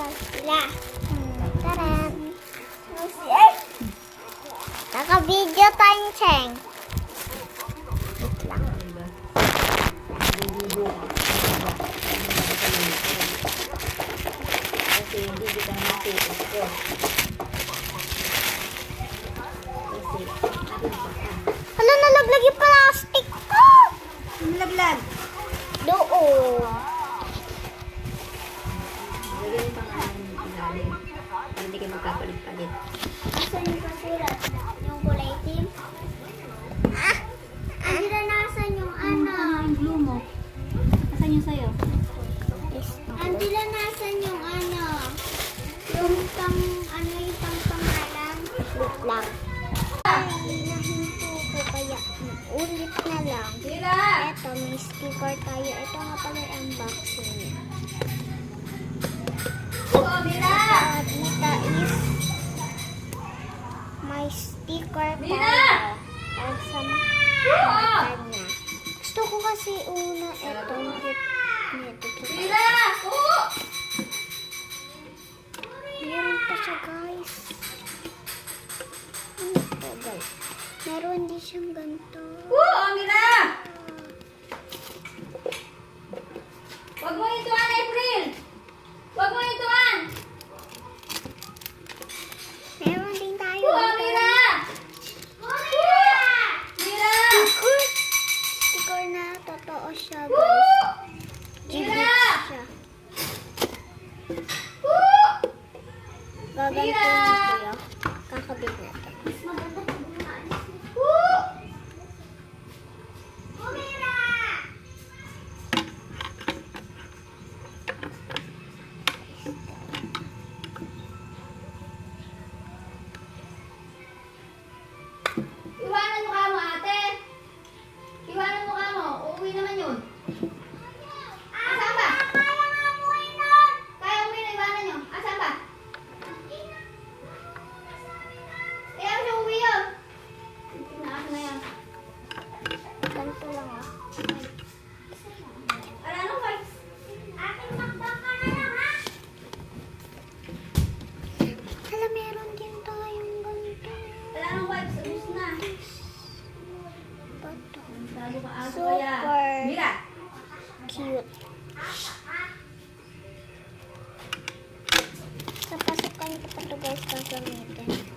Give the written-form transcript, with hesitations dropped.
sila. Taran. Naka-video tayo, Cheng. Hala, nalaglag yung plastic ko. Nalaglag. Doon. Lagyan yung pangalan ng ilalim. Hindi kayo magkapalit-palit. Asan yung kasulat? Yung kulay team? Hindi na nasan yung ano? Yung glue mo. Asan yung sayo? Hindi na nasan yung ano? Yung pang, ano yung pang pangalan? Wait lang. Ay, nahinto ko kaya ulit na lang. Eto, may sticker tayo. Ito nga pala yung unboxing niya. Dita is may sticker tayo. At sa mata niya. Gusto ko kasi una itong hip nito. Meron pa siya, guys. Ano to, guys? Meron din siyang ganito. Wag mo ituan, April! Wag mo ituan! Meron din tayo. Sticker na totoo siya, guys. Gigit siya. Gagantuin ko yun. Kakabit natin. Iwanan mo ka mo, ate. Iwanan mo ka mo. Uuwi naman yun. Asan ba? Kaya umuwi na iwanan nyo. Asan ba? Kaya siya uwi yun. Tinaas na yan. Ganito lang, ah. Ala, anong wipes? Hala, meron din tayong ganito. Ala, anong wipes? Ubus na. Bato. Sabi ko, aso Super. kaya. Mira. Cute. Sa pasukan ko pa ito, guys, gagamitin.